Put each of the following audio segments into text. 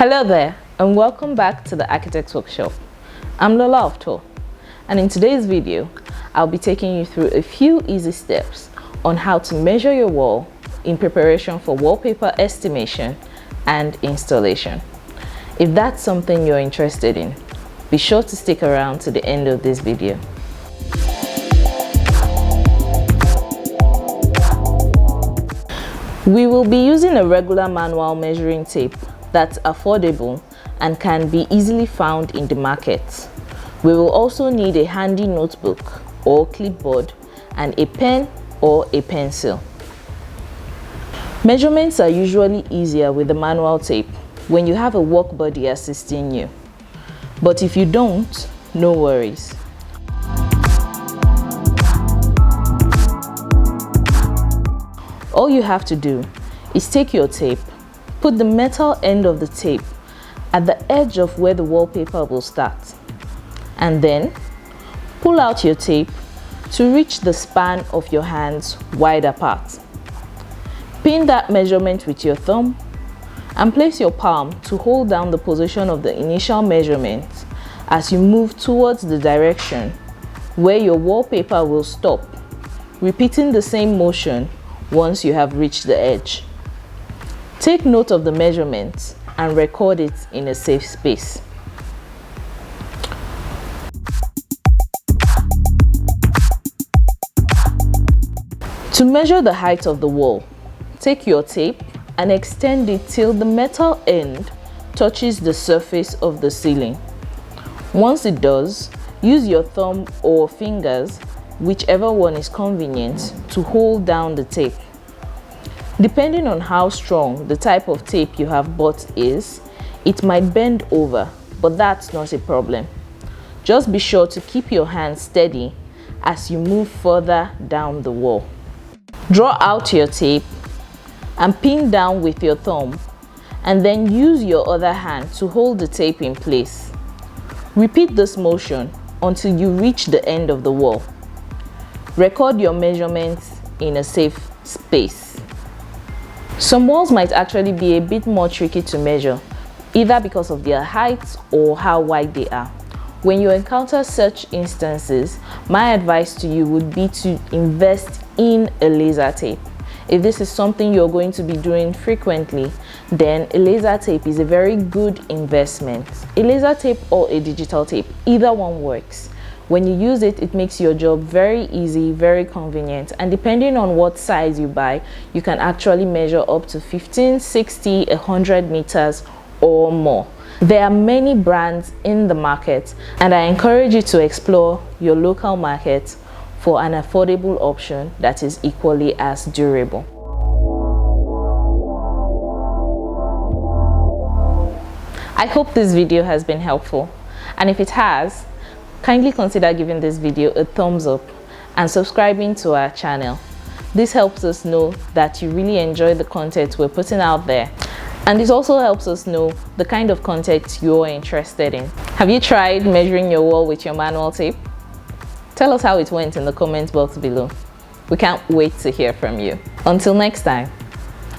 Hello there and welcome back to the Architect's Workshop. I'm Lola of Tor, and in today's video I'll be taking you through a few easy steps on how to measure your wall in preparation for wallpaper estimation and installation. If that's something you're interested in, be sure to stick around to the end of this video. We will be using a regular manual measuring tape that's affordable and can be easily found in the market. We will also need a handy notebook or clipboard and a pen or a pencil. Measurements are usually easier with the manual tape when you have a work buddy assisting you. But if you don't, no worries. All you have to do is take your tape, put the metal end of the tape at the edge of where the wallpaper will start, and then pull out your tape to reach the span of your hands wide apart. Pin that measurement with your thumb and place your palm to hold down the position of the initial measurement as you move towards the direction where your wallpaper will stop, repeating the same motion once you have reached the edge. Take note of the measurements and record it in a safe space. To measure the height of the wall, take your tape and extend it till the metal end touches the surface of the ceiling. Once it does, use your thumb or fingers, whichever one is convenient, to hold down the tape. Depending on how strong the type of tape you have bought is, it might bend over, but that's not a problem. Just be sure to keep your hand steady as you move further down the wall. Draw out your tape and pin down with your thumb, and then use your other hand to hold the tape in place. Repeat this motion until you reach the end of the wall. Record your measurements in a safe space. Some walls might actually be a bit more tricky to measure, either because of their height or how wide they are. When you encounter such instances, my advice to you would be to invest in a laser tape. If this is something you're going to be doing frequently, then a laser tape is a very good investment. A laser tape or a digital tape, either one works. When you use it, it makes your job very easy, very convenient, and depending on what size you buy, you can actually measure up to 15, 60, 100 meters or more. There are many brands in the market, and I encourage you to explore your local market for an affordable option that is equally as durable. I hope this video has been helpful, and if it has, kindly consider giving this video a thumbs up and subscribing to our channel. This helps us know that you really enjoy the content we're putting out there, and it also helps us know the kind of content you're interested in. Have you tried measuring your wall with your manual tape? Tell us how it went in the comment box below. We can't wait to hear from you. Until next time,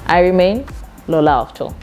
I remain Lola of Tor.